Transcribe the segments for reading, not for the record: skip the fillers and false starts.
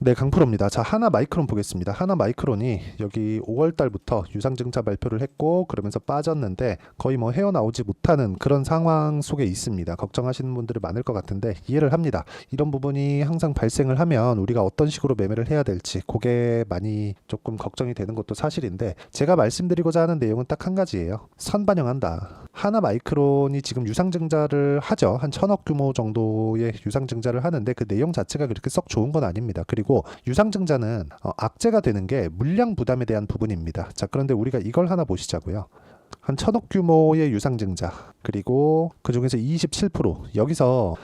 네, 강프로입니다. 자, 하나마이크론 보겠습니다. 하나마이크론이 여기 5월 달부터 유상증자 발표를 했고 그러면서 빠졌는데 거의 뭐 헤어나오지 못하는 그런 상황 속에 있습니다. 걱정하시는 분들이 많을 것 같은데 이해를 합니다. 이런 부분이 항상 발생을 하면 우리가 어떤 식으로 매매를 해야 될지 그게 많이 조금 걱정이 되는 것도 사실인데, 제가 말씀드리고자 하는 내용은 딱 한 가지예요. 선반영한다. 하나마이크론이 지금 유상증자를 하죠. 한 1,000억 규모 정도의 유상증자를 하는데 그 내용 자체가 그렇게 썩 좋은 건 아닙니다. 그리고 유상증자는 악재가 되는 게 물량 부담에 대한 부분입니다. 자, 그런데 우리가 이걸 하나 보시자고요. 한 1,000억 규모의 유상증자, 그리고 그 중에서 27% 여기서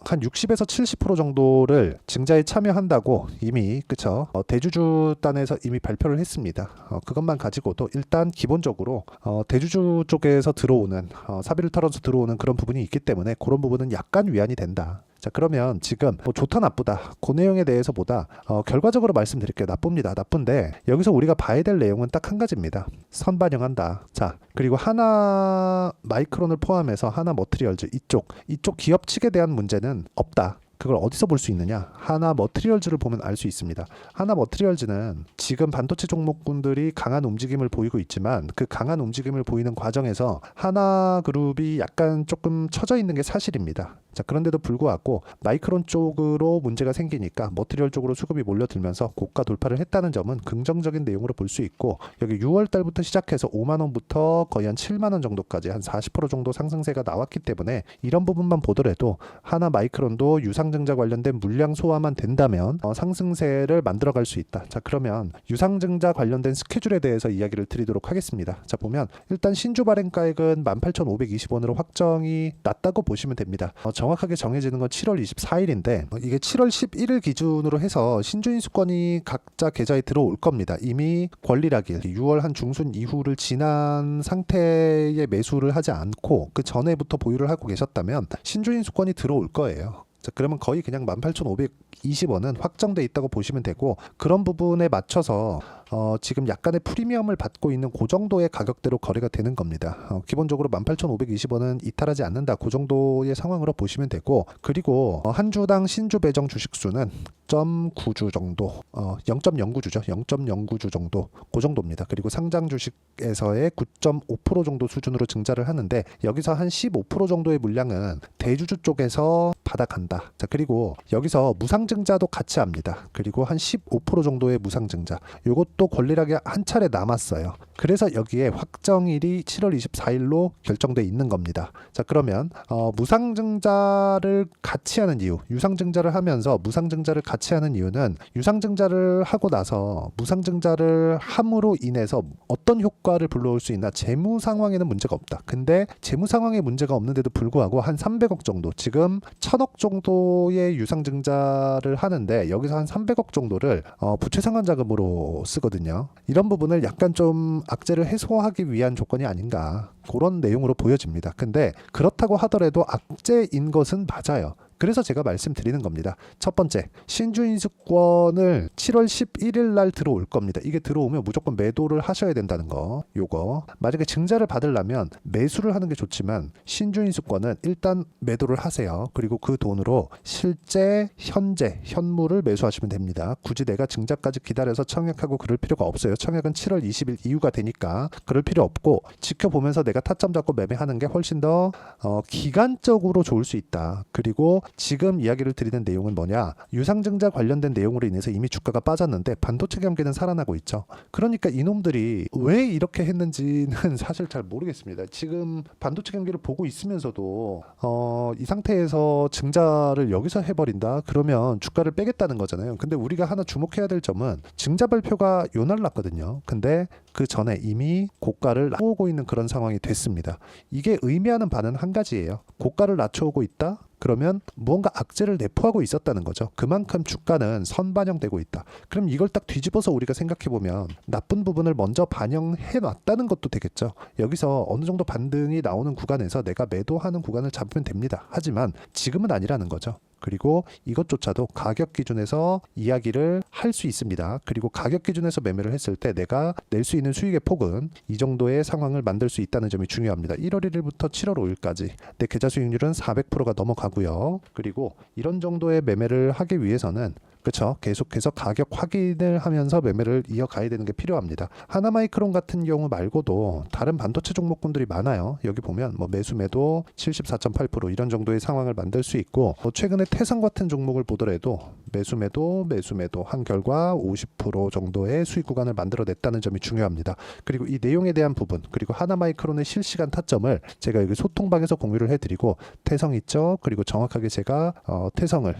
한 60에서 70% 정도를 증자에 참여한다고 이미, 그쵸, 대주주단에서 이미 발표를 했습니다. 그것만 가지고도 일단 기본적으로 대주주 쪽에서 들어오는 사비를 털어서 들어오는 그런 부분이 있기 때문에 그런 부분은 약간 위안이 된다. 자, 그러면 지금 뭐 좋다 나쁘다 그 내용에 대해서보다 결과적으로 말씀드릴게요. 나쁩니다. 나쁜데 여기서 우리가 봐야 될 내용은 딱 한 가지입니다. 선반영한다. 자, 그리고 하나 마이크론을 포함해서 하나 머트리얼즈 이쪽 기업 측에 대한 문제는 없다. 그걸 어디서 볼 수 있느냐? 하나 머트리얼즈를 보면 알 수 있습니다. 하나 머트리얼즈는 지금 반도체 종목군들이 강한 움직임을 보이고 있지만 그 강한 움직임을 보이는 과정에서 하나 그룹이 약간 조금 처져 있는 게 사실입니다. 자, 그런데도 불구하고 마이크론 쪽으로 문제가 생기니까 머트리얼 쪽으로 수급이 몰려들면서 고가 돌파를 했다는 점은 긍정적인 내용으로 볼 수 있고, 여기 6월 달부터 시작해서 5만 원부터 거의 한 7만 원 정도까지 한 40% 정도 상승세가 나왔기 때문에 이런 부분만 보더라도 하나 마이크론도 유상증자 관련된 물량 소화만 된다면 상승세를 만들어갈 수 있다. 자, 그러면 유상증자 관련된 스케줄에 대해서 이야기를 드리도록 하겠습니다. 자, 보면 일단 신주 발행가액은 18,520원으로 확정이 났다고 보시면 됩니다. 정확하게 정해지는 건 7월 24일인데 이게 7월 11일 기준으로 해서 신주 인수권이 각자 계좌에 들어올 겁니다. 이미 권리락일 6월 한 중순 이후를 지난 상태의 매수를 하지 않고 그 전에부터 보유를 하고 계셨다면 신주 인수권이 들어올 거예요. 자, 그러면 거의 그냥 18,520원은 확정돼 있다고 보시면 되고, 그런 부분에 맞춰서 지금 약간의 프리미엄을 받고 있는 그 정도의 가격대로 거래가 되는 겁니다. 기본적으로 18,520원은 이탈하지 않는다. 그 정도의 상황으로 보시면 되고, 그리고 한 주당 신주 배정 주식수는 0.9주 정도, 0.09주죠. 0.09주 정도, 그 정도입니다. 그리고 상장 주식에서의 9.5% 정도 수준으로 증자를 하는데 여기서 한 15% 정도의 물량은 대주주 쪽에서 받아간다. 자, 그리고 여기서 무상증자도 같이 합니다. 그리고 한 15% 정도의 무상증자, 요것도 권리락이 한 차례 남았어요. 그래서 여기에 확정일이 7월 24일로 결정돼 있는 겁니다. 자, 그러면 무상증자를 같이 하는 이유, 유상증자를 하면서 무상증자를 같이 하는 이유는 유상증자를 하고 나서 무상증자를 함으로 인해서 어떤 효과를 불러올 수 있나, 재무 상황에는 문제가 없다. 근데 재무 상황에 문제가 없는데도 불구하고 한 300억 정도, 지금 1,000억 정도의 유상증자를 하는데 여기서 한 300억 정도를 부채 상환 자금으로 쓰거든요. 이런 부분을 약간 좀 악재를 해소하기 위한 조건이 아닌가, 그런 내용으로 보여집니다. 근데 그렇다고 하더라도 악재인 것은 맞아요. 그래서 제가 말씀드리는 겁니다. 첫 번째, 신주 인수권을 7월 11일 날 들어올 겁니다. 이게 들어오면 무조건 매도를 하셔야 된다는 거. 요거 만약에 증자를 받으려면 매수를 하는 게 좋지만 신주 인수권은 일단 매도를 하세요. 그리고 그 돈으로 실제 현재 현물을 매수하시면 됩니다. 굳이 내가 증자까지 기다려서 청약하고 그럴 필요가 없어요. 청약은 7월 20일 이후가 되니까 그럴 필요 없고, 지켜보면서 내가 타점 잡고 매매하는 게 훨씬 더 기간적으로 좋을 수 있다. 그리고 지금 이야기를 드리는 내용은 뭐냐, 유상증자 관련된 내용으로 인해서 이미 주가가 빠졌는데 반도체 경기는 살아나고 있죠. 그러니까 이놈들이 왜 이렇게 했는지는 사실 잘 모르겠습니다. 지금 반도체 경기를 보고 있으면서도 이 상태에서 증자를 여기서 해버린다 그러면 주가를 빼겠다는 거잖아요. 근데 우리가 하나 주목해야 될 점은 증자 발표가 요날 났거든요. 근데 그 전에 이미 고가를 낮춰오고 있는 그런 상황이 됐습니다. 이게 의미하는 바는 한 가지예요. 고가를 낮춰오고 있다? 그러면 무언가 악재를 내포하고 있었다는 거죠. 그만큼 주가는 선반영되고 있다. 그럼 이걸 딱 뒤집어서 우리가 생각해보면 나쁜 부분을 먼저 반영해 놨다는 것도 되겠죠. 여기서 어느 정도 반등이 나오는 구간에서 내가 매도하는 구간을 잡으면 됩니다. 하지만 지금은 아니라는 거죠. 그리고 이것조차도 가격 기준에서 이야기를 할 수 있습니다. 그리고 가격 기준에서 매매를 했을 때 내가 낼 수 있는 수익의 폭은 이 정도의 상황을 만들 수 있다는 점이 중요합니다. 1월 1일부터 7월 5일까지 내 계좌 수익률은 400%가 넘어가고요. 그리고 이런 정도의 매매를 하기 위해서는 그렇죠? 계속해서 가격 확인을 하면서 매매를 이어가야 되는 게 필요합니다. 하나마이크론 같은 경우 말고도 다른 반도체 종목군들이 많아요. 여기 보면 뭐 매수 매도 74.8% 이런 정도의 상황을 만들 수 있고, 최근에 태성 같은 종목을 보더라도 매수 매도 한 결과 50% 정도의 수익 구간을 만들어냈다는 점이 중요합니다. 그리고 이 내용에 대한 부분, 그리고 하나마이크론의 실시간 타점을 제가 여기 소통방에서 공유를 해드리고, 태성 있죠? 그리고 정확하게 제가 태성을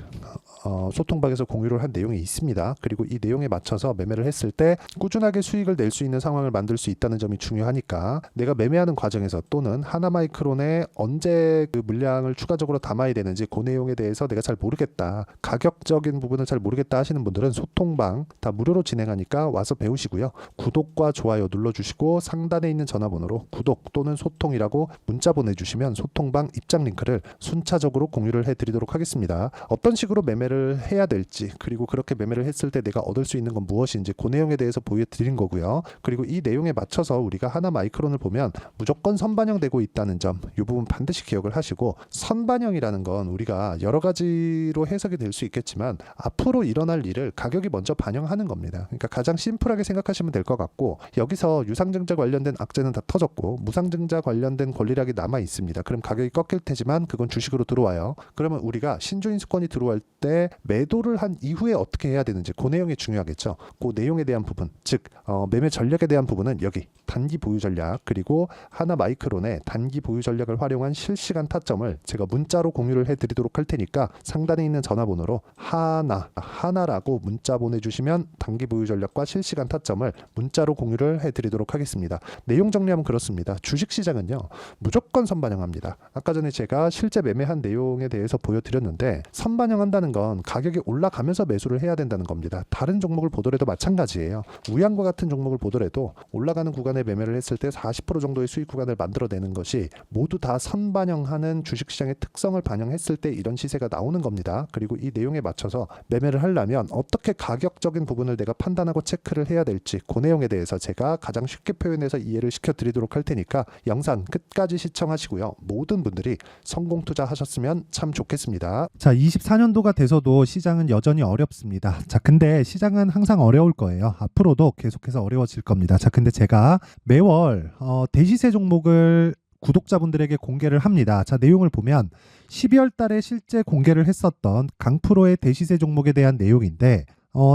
소통방에서 공유를 한 내용이 있습니다. 그리고 이 내용에 맞춰서 매매를 했을 때 꾸준하게 수익을 낼 수 있는 상황을 만들 수 있다는 점이 중요하니까, 내가 매매하는 과정에서 또는 하나마이크론에 언제 그 물량을 추가적으로 담아야 되는지 그 내용에 대해서 내가 잘 모르겠다, 가격적인 부분을 잘 모르겠다 하시는 분들은 소통방 다 무료로 진행하니까 와서 배우시고요. 구독과 좋아요 눌러주시고 상단에 있는 전화번호로 구독 또는 소통이라고 문자 보내주시면 소통방 입장 링크를 순차적으로 공유를 해드리도록 하겠습니다. 어떤 식으로 매매를 해야 될지, 그리고 그렇게 매매를 했을 때 내가 얻을 수 있는 건 무엇인지 그 내용에 대해서 보여드린 거고요. 그리고 이 내용에 맞춰서 우리가 하나마이크론을 보면 무조건 선반영되고 있다는 점, 이 부분 반드시 기억을 하시고, 선반영이라는 건 우리가 여러 가지로 해석이 될 수 있겠지만 앞으로 일어날 일을 가격이 먼저 반영하는 겁니다. 그러니까 가장 심플하게 생각하시면 될 것 같고, 여기서 유상증자 관련된 악재는 다 터졌고 무상증자 관련된 권리락이 남아 있습니다. 그럼 가격이 꺾일 테지만 그건 주식으로 들어와요. 그러면 우리가 신주인수권이 들어올 때 매도를 한 이후에 어떻게 해야 되는지 그 내용이 중요하겠죠. 그 내용에 대한 부분, 즉 매매 전략에 대한 부분은 여기 단기 보유 전략, 그리고 하나마이크론의 단기 보유 전략을 활용한 실시간 타점을 제가 문자로 공유를 해드리도록 할 테니까 상단에 있는 전화번호로 하나라고 문자 보내주시면 단기 보유 전략과 실시간 타점을 문자로 공유를 해드리도록 하겠습니다. 내용 정리하면 그렇습니다. 주식시장은요 무조건 선반영합니다. 아까 전에 제가 실제 매매한 내용에 대해서 보여드렸는데, 선반영한다는 건 가격이 올라가면서 매수를 해야 된다는 겁니다. 다른 종목을 보더라도 마찬가지예요. 우양과 같은 종목을 보더라도 올라가는 구간에 매매를 했을 때 40% 정도의 수익 구간을 만들어내는 것이 모두 다 선반영하는 주식시장의 특성을 반영했을 때 이런 시세가 나오는 겁니다. 그리고 이 내용에 맞춰서 매매를 하려면 어떻게 가격적인 부분을 내가 판단하고 체크를 해야 될지 그 내용에 대해서 제가 가장 쉽게 표현해서 이해를 시켜드리도록 할 테니까 영상 끝까지 시청하시고요. 모든 분들이 성공 투자하셨으면 참 좋겠습니다. 자, 24년도가 돼서도 시장은 여전히 어렵습니다. 자, 근데 시장은 항상 어려울 거예요. 앞으로도 계속해서 어려워질 겁니다. 자, 근데 제가 매월 대시세 종목을 구독자분들에게 공개를 합니다. 자, 내용을 보면 12월 달에 실제 공개를 했었던 강프로의 대시세 종목에 대한 내용인데,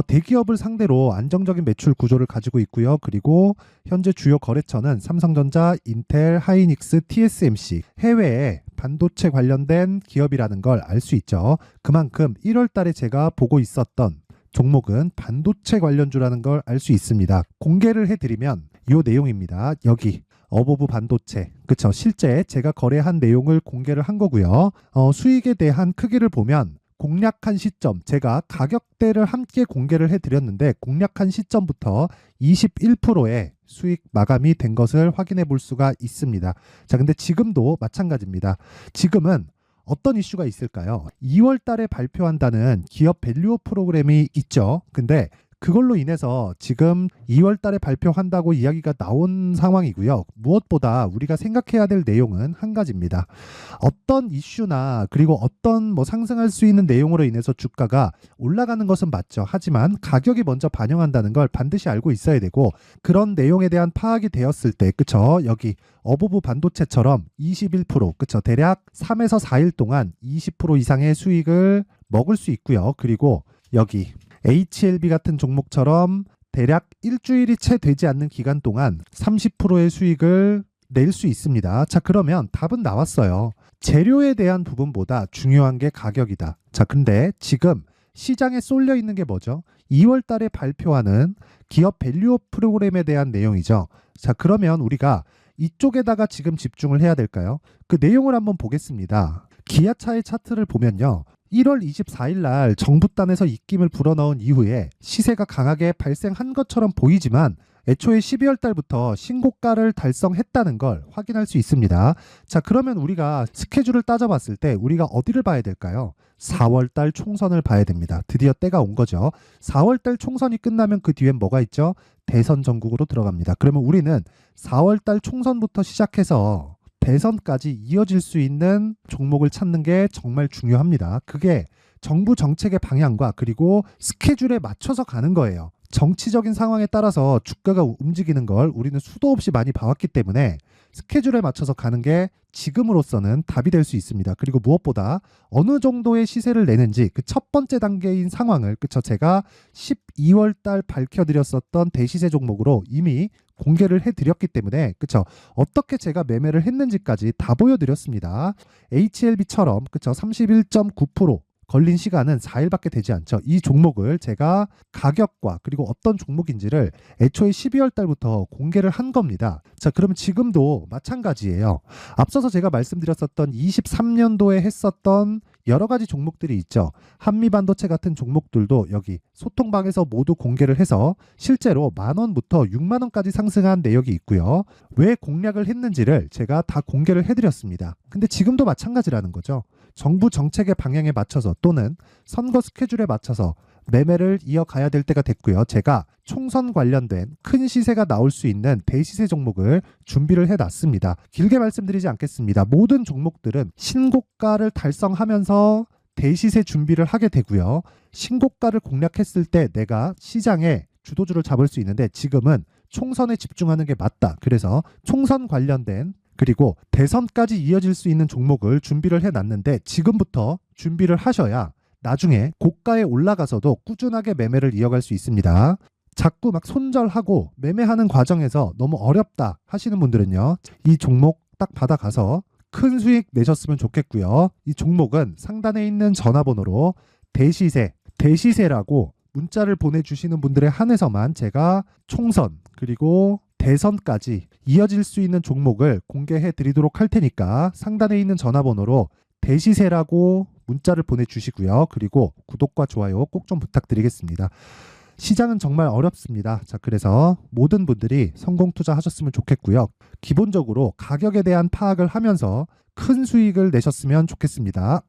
대기업을 상대로 안정적인 매출 구조를 가지고 있고요. 그리고 현재 주요 거래처는 삼성전자, 인텔, 하이닉스, TSMC, 해외에 반도체 관련된 기업이라는 걸 알 수 있죠. 그만큼 1월 달에 제가 보고 있었던 종목은 반도체 관련주라는 걸 알 수 있습니다. 공개를 해드리면 이 내용입니다. 여기 어보브 반도체, 그쵸? 실제 제가 거래한 내용을 공개를 한 거고요. 수익에 대한 크기를 보면 공략한 시점, 제가 가격대를 함께 공개를 해드렸는데 공략한 시점부터 21%의 수익 마감이 된 것을 확인해 볼 수가 있습니다. 자, 근데 지금도 마찬가지입니다. 지금은 어떤 이슈가 있을까요? 2월 달에 발표한다는 기업 밸류업 프로그램이 있죠. 근데 그걸로 인해서 지금 2월 달에 발표한다고 이야기가 나온 상황이고요. 무엇보다 우리가 생각해야 될 내용은 한 가지입니다. 어떤 이슈나 그리고 어떤 상승할 수 있는 내용으로 인해서 주가가 올라가는 것은 맞죠. 하지만 가격이 먼저 반영한다는 걸 반드시 알고 있어야 되고, 그런 내용에 대한 파악이 되었을 때, 그쵸? 여기 어보브 반도체처럼 21%, 그쵸? 대략 3에서 4일 동안 20% 이상의 수익을 먹을 수 있고요. 그리고 여기 HLB 같은 종목처럼 대략 일주일이 채 되지 않는 기간 동안 30%의 수익을 낼 수 있습니다. 자, 그러면 답은 나왔어요. 재료에 대한 부분보다 중요한 게 가격이다. 자, 근데 지금 시장에 쏠려 있는 게 뭐죠? 2월 달에 발표하는 기업 밸류업 프로그램에 대한 내용이죠. 자, 그러면 우리가 이쪽에다가 지금 집중을 해야 될까요? 그 내용을 한번 보겠습니다. 기아차의 차트를 보면요. 1월 24일 날 정부단에서 입김을 불어넣은 이후에 시세가 강하게 발생한 것처럼 보이지만 애초에 12월 달부터 신고가를 달성했다는 걸 확인할 수 있습니다. 자, 그러면 우리가 스케줄을 따져봤을 때 우리가 어디를 봐야 될까요? 4월 달 총선을 봐야 됩니다. 드디어 때가 온 거죠. 4월 달 총선이 끝나면 그 뒤엔 뭐가 있죠? 대선 전국으로 들어갑니다. 그러면 우리는 4월 달 총선부터 시작해서 대선까지 이어질 수 있는 종목을 찾는 게 정말 중요합니다. 그게 정부 정책의 방향과 그리고 스케줄에 맞춰서 가는 거예요. 정치적인 상황에 따라서 주가가 움직이는 걸 우리는 수도 없이 많이 봐왔기 때문에 스케줄에 맞춰서 가는 게 지금으로서는 답이 될 수 있습니다. 그리고 무엇보다 어느 정도의 시세를 내는지 그 첫 번째 단계인 상황을 그쵸 제가 12월 달 밝혀드렸었던 대시세 종목으로 이미 공개를 해드렸기 때문에 그쵸 어떻게 제가 매매를 했는지까지 다 보여드렸습니다. HLB처럼 그쵸 31.9% 걸린 시간은 4일밖에 되지 않죠. 이 종목을 제가 가격과 그리고 어떤 종목인지를 애초에 12월 달부터 공개를 한 겁니다. 자, 그러면 지금도 마찬가지예요. 앞서서 제가 말씀드렸었던 23년도에 했었던 여러 가지 종목들이 있죠. 한미반도체 같은 종목들도 여기 소통방에서 모두 공개를 해서 실제로 10,000원부터 60,000원까지 상승한 내역이 있고요. 왜 공략을 했는지를 제가 다 공개를 해드렸습니다. 근데 지금도 마찬가지라는 거죠. 정부 정책의 방향에 맞춰서 또는 선거 스케줄에 맞춰서 매매를 이어가야 될 때가 됐고요. 제가 총선 관련된 큰 시세가 나올 수 있는 대시세 종목을 준비를 해놨습니다. 길게 말씀드리지 않겠습니다. 모든 종목들은 신고가를 달성하면서 대시세 준비를 하게 되고요. 신고가를 공략했을 때 내가 시장에 주도주를 잡을 수 있는데 지금은 총선에 집중하는 게 맞다. 그래서 총선 관련된 그리고 대선까지 이어질 수 있는 종목을 준비를 해놨는데 지금부터 준비를 하셔야 나중에 고가에 올라가서도 꾸준하게 매매를 이어갈 수 있습니다. 자꾸 막 손절하고 매매하는 과정에서 너무 어렵다 하시는 분들은요. 이 종목 딱 받아가서 큰 수익 내셨으면 좋겠고요. 이 종목은 상단에 있는 전화번호로 대시세라고 문자를 보내주시는 분들에 한해서만 제가 총선 그리고 대선까지 이어질 수 있는 종목을 공개해 드리도록 할 테니까 상단에 있는 전화번호로 대시세라고 문자를 보내주시고요. 그리고 구독과 좋아요 꼭 좀 부탁드리겠습니다. 시장은 정말 어렵습니다. 자, 그래서 모든 분들이 성공 투자하셨으면 좋겠고요. 기본적으로 가격에 대한 파악을 하면서 큰 수익을 내셨으면 좋겠습니다.